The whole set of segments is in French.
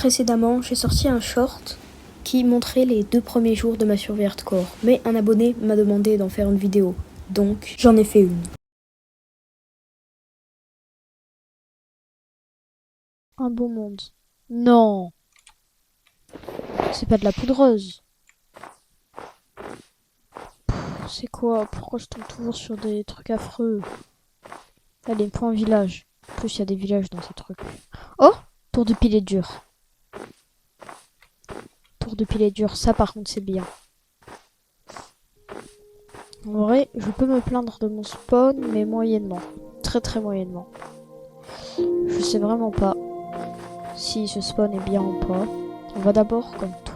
Précédemment, j'ai sorti un short qui montrait les 2 premiers jours de ma survie hardcore, mais un abonné m'a demandé d'en faire une vidéo, donc j'en ai fait une. Un beau monde. Non, c'est pas de la poudreuse. C'est quoi? Pourquoi je tombe toujours sur des trucs affreux? Allez, point village. En plus, il y a des villages dans ces trucs. Oh! Tour de pilier dur. Tour de pilier dur, ça par contre c'est bien. En vrai, je peux me plaindre de mon spawn, mais moyennement. Très très moyennement. Je sais vraiment pas si ce spawn est bien ou pas. On va d'abord comme tout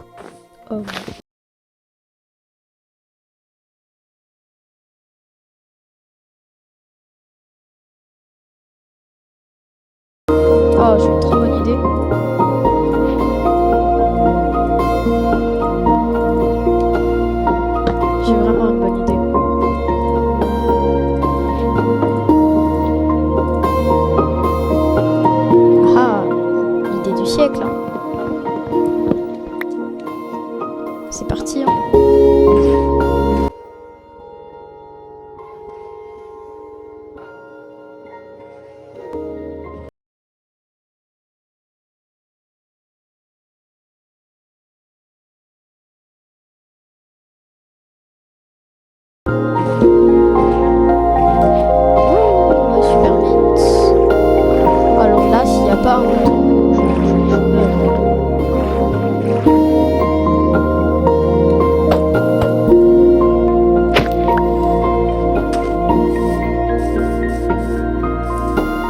homme. Oh, j'ai une trop bonne idée. J'ai vraiment une bonne idée. Ah, l'idée du siècle. Hein. C'est parti. Hein. On va super vite. Alors là, s'il n'y a pas un bouton, je meurs.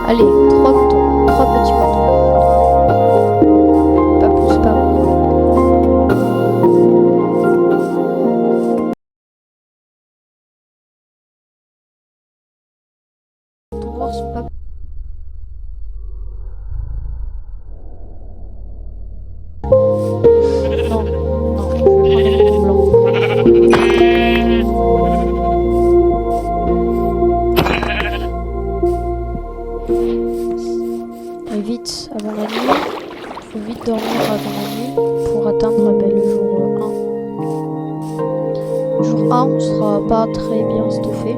Allez, 3 boutons, 3 petits boutons. Pas plus, pas moins. Les boutons noirs sont pas. Non, non, je vais prendre les boutons blancs. Et vite avant la nuit, il faut vite dormir avant la nuit pour atteindre le jour 1. Jour 1, on sera pas très bien stuffé.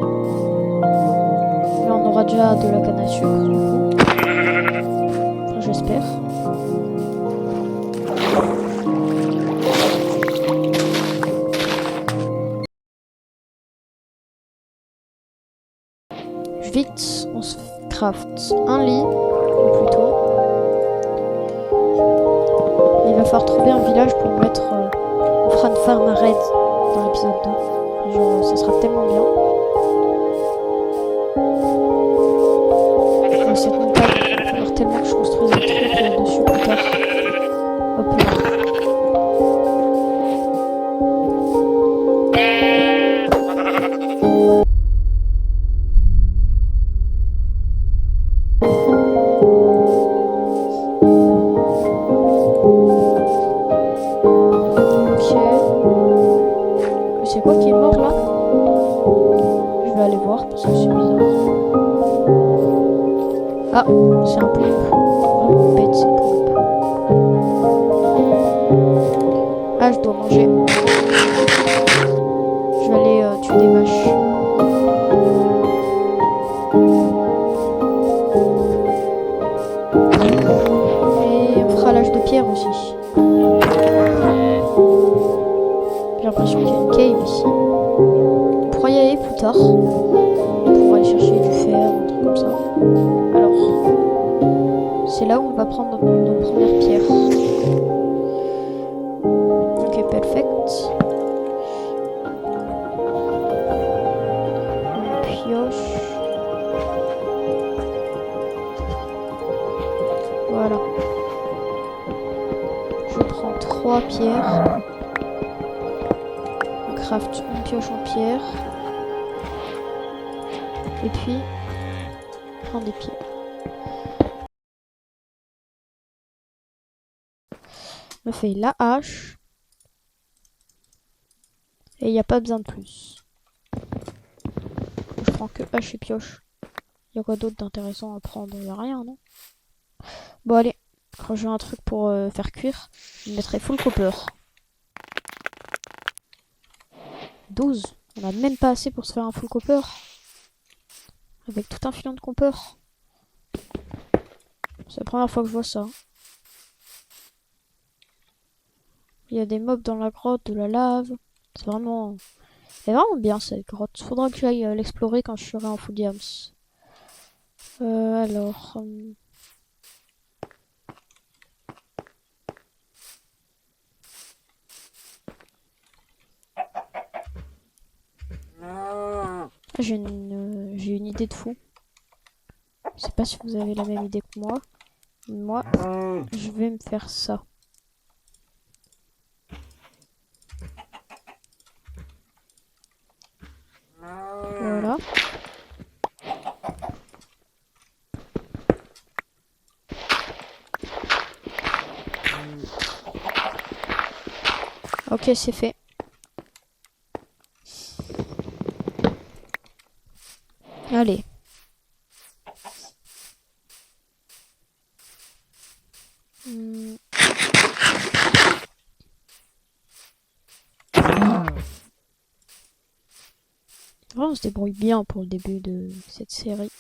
Là, on aura déjà de la canne à sucre, du coup. Enfin, j'espère. Vite, on se craft un lit, ou plutôt. Il va falloir trouver un village pour mettre. On fera une farm à raid dans l'épisode 2. Genre, ça sera tellement bien. Et cette montagne, il va falloir tellement que je construise un truc dessus plus tard. Hop là. C'est quoi qui est mort là? Je vais aller voir parce que c'est bizarre. Ah, c'est un poulpe. Oh, bête, c'est poulpe. Ah, je dois manger. Je vais aller tuer des vaches. Et on fera l'âge de pierre aussi. J'ai l'impression qu'il y a une cave ici. On pourra y aller plus tard. On pourra aller chercher du fer, un truc comme ça. Alors, c'est là où on va prendre nos premières pierres. Ok, perfect. Une pioche. Voilà. Je prends 3 pierres. Craft une pioche en pierre. Et puis, prends des pierres. On fait la hache. Et il n'y a pas besoin de plus. Je prends que hache et pioche. Il y a quoi d'autre d'intéressant à prendre? Il n'y a rien, non? Bon, allez. Quand j'ai un truc pour faire cuire, je mettrai full copper. 12. On a même pas assez pour se faire un full copper. Avec tout un filon de copper. C'est la première fois que je vois ça. Il y a des mobs dans la grotte, de la lave. C'est vraiment bien cette grotte. Faudra que j'aille l'explorer quand je serai en full diams. Alors... j'ai une idée de fou. Je sais pas si vous avez la même idée que moi. Moi, je vais me faire ça. Voilà. Ok, c'est fait. Allez. On se débrouille bien pour le début de cette série.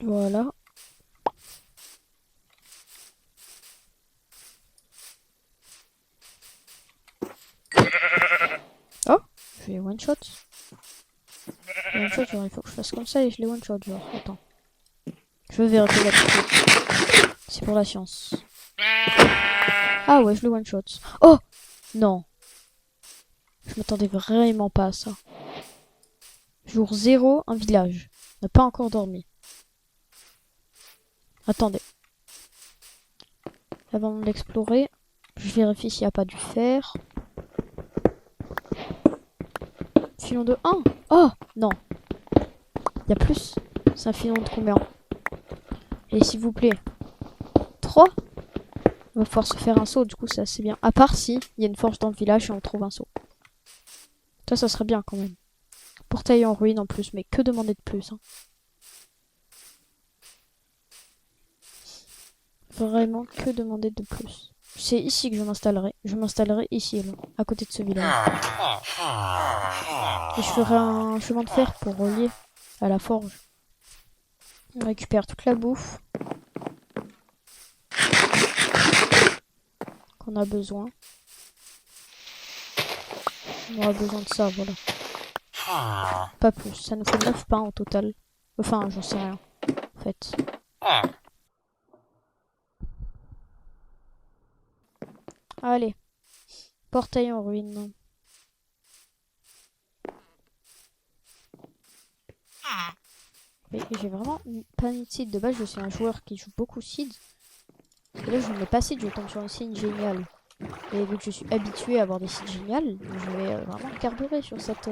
Voilà. Oh, je vais one shot. One shot, genre il faut que je fasse comme ça et je les one shot, genre. Attends. Je veux vérifier la petite. C'est pour la science. Ah ouais, je le one shot. Oh non. Je m'attendais vraiment pas à ça. Jour 0, un village. On n'a pas encore dormi. Attendez. Avant de l'explorer, je vérifie s'il n'y a pas du fer. Filon de 1. Oh non. Il y a plus. C'est un filon de combien? Et s'il vous plaît. 3. On va pouvoir se faire un saut, du coup c'est assez bien. À part si il y a une forge dans le village et on trouve un saut. Ça serait bien quand même. Portail en ruine en plus, mais que demander de plus hein. Vraiment, que demander de plus. C'est ici que je m'installerai. Je m'installerai ici, là, à côté de ce village. Et je ferai un chemin de fer pour relier à la forge. On récupère toute la bouffe qu'on a besoin. On aura besoin de ça, voilà. Pas plus. Ça nous fait 9 pains au total. Enfin, j'en sais rien, en fait. Allez. Portail en ruine. Mais j'ai vraiment pas mis de seed. De base, je suis un joueur qui joue beaucoup seed. Et là, je ne mets pas seed, je tombe sur une seed géniale. Et vu que je suis habitué à avoir des seeds géniales, je vais vraiment carburer sur cette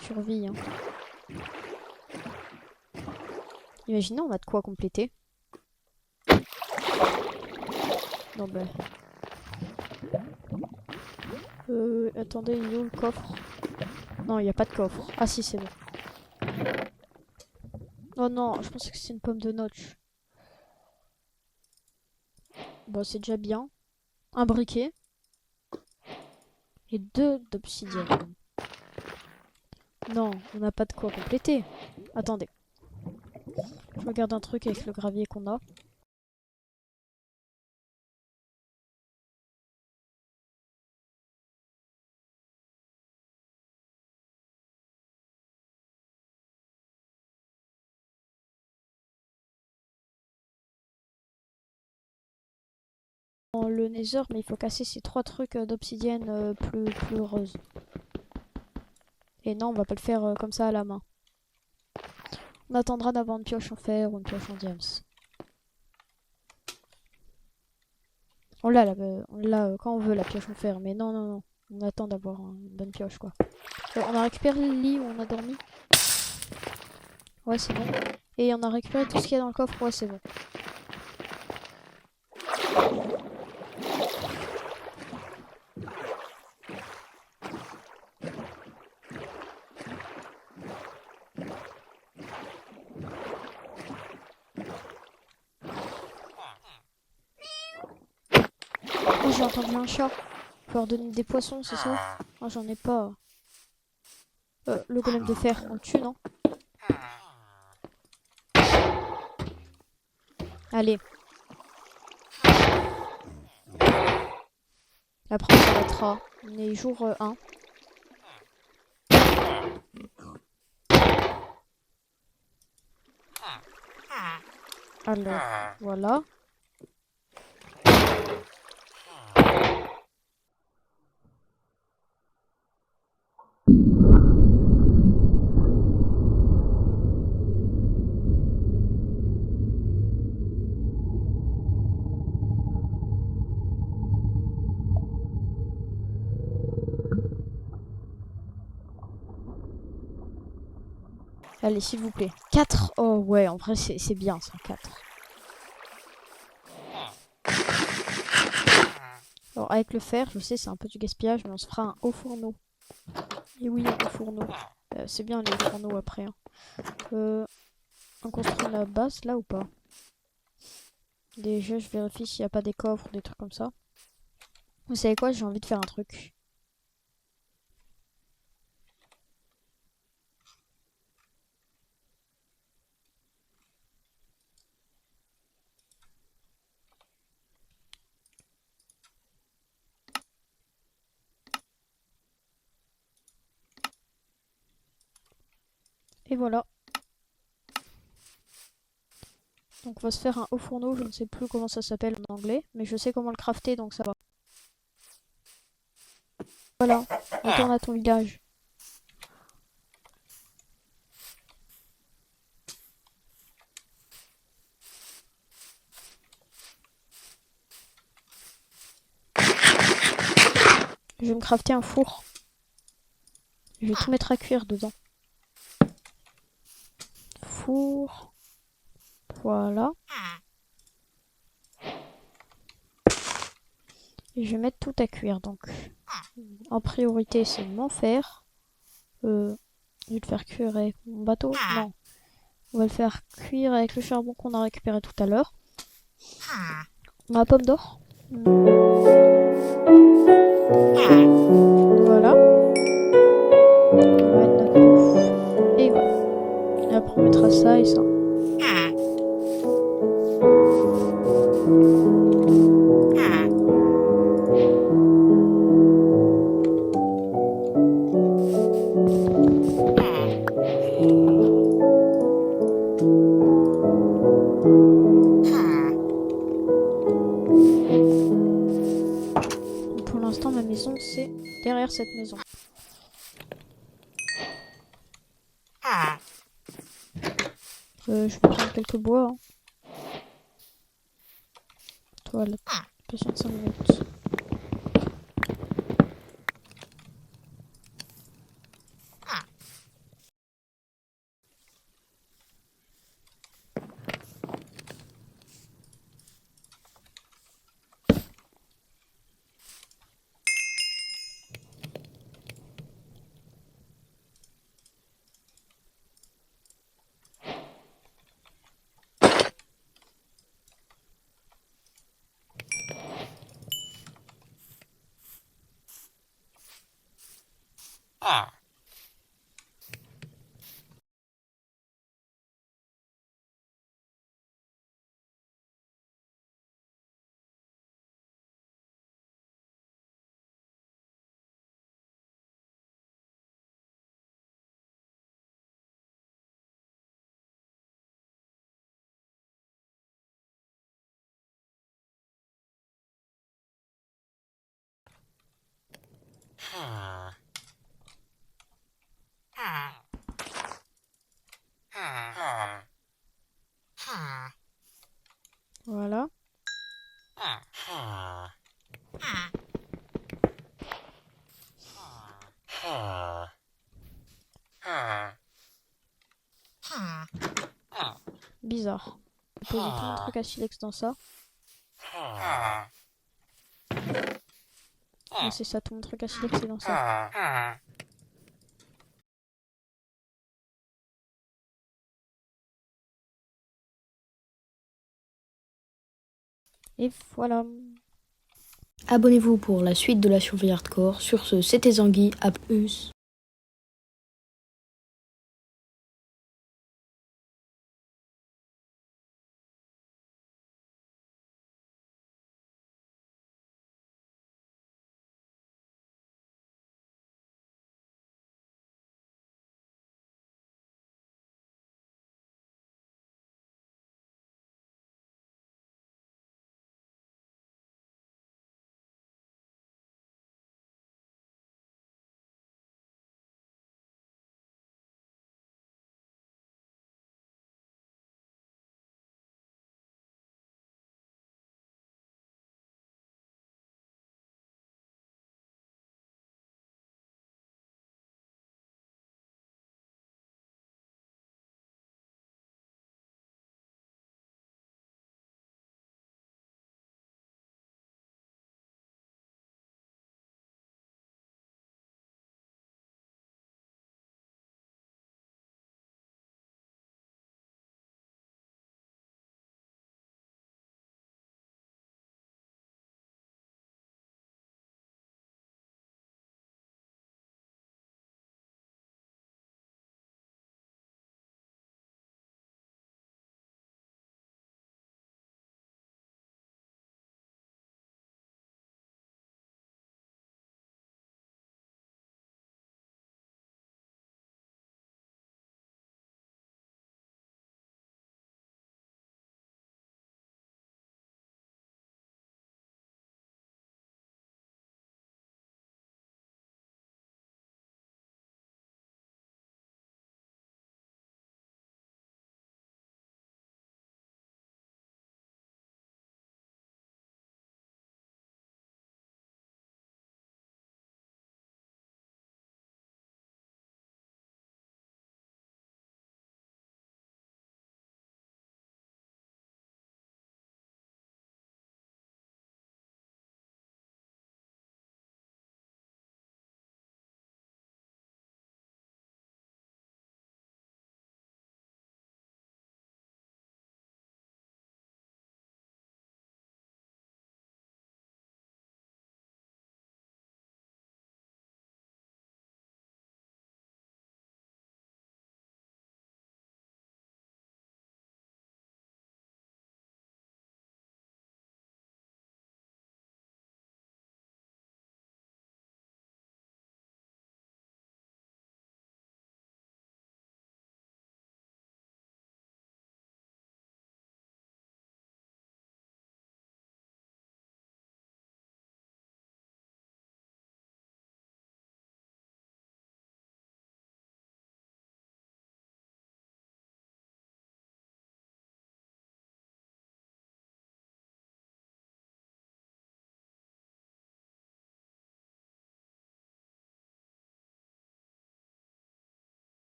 survie. Hein. Imaginez, on a de quoi compléter. Non, bah. Attendez, il est où le coffre? Non, il n'y a pas de coffre. Ah si, c'est bon. Oh non, je pensais que c'était une pomme de notch. Bon, c'est déjà bien. Un briquet. Et 2 d'obsidienne. Non, on n'a pas de quoi compléter. Attendez. Je regarde un truc avec le gravier qu'on a. Le nether, mais il faut casser ces 3 trucs d'obsidienne plus rose. Et non, on va pas le faire comme ça à la main. On attendra d'avoir une pioche en fer ou une pioche en diams. On l'a quand on veut la pioche en fer, mais non, non, non. On attend d'avoir une bonne pioche, quoi. On a récupéré le lit où on a dormi. Ouais, c'est bon. Et on a récupéré tout ce qu'il y a dans le coffre. Ouais, c'est bon. Oh, j'ai entendu un chat. Faut leur donner des poissons, c'est ça? Oh, j'en ai pas. Le golem de fer, on le tue, non? Allez. Après, on s'arrêtera. On est jour 1. Alors, voilà. Allez, s'il vous plaît. 4. Oh ouais, en vrai, c'est bien ça, 4. Alors, avec le fer, je sais, c'est un peu du gaspillage, mais on se fera un haut fourneau. Et oui, un haut fourneau. C'est bien les hauts fourneaux après. Hein. On construit la base là ou pas? Déjà, je vérifie s'il n'y a pas des coffres ou des trucs comme ça. Vous savez quoi? J'ai envie de faire un truc. Et voilà. Donc on va se faire un haut fourneau, je ne sais plus comment ça s'appelle en anglais, mais je sais comment le crafter, donc ça va. Voilà, retourne à ton village. Je vais me crafter un four. Je vais tout mettre à cuire dedans. Four. Voilà. Et je vais mettre tout à cuire, donc. En priorité, c'est mon fer. Je vais le faire cuire avec mon bateau. Non. On va le faire cuire avec le charbon qu'on a récupéré tout à l'heure. Ma pomme d'or. Voilà. On va mettre notre bouffe. Et voilà. Et après on mettra ça et ça. Pour l'instant ma maison c'est derrière cette maison. Je vais prendre quelques bois. Hein. Toile. Patiente 5 minutes. Voilà. Bizarre. J'ai posé tout mon truc à silex dans ça. Ouais, c'est ça, tout mon truc à silex est dans ça. Et voilà. Abonnez-vous pour la suite de la survie hardcore. Sur ce, c'était Zangui, à plus.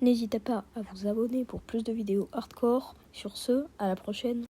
N'hésitez pas à vous abonner pour plus de vidéos hardcore. Sur ce, à la prochaine.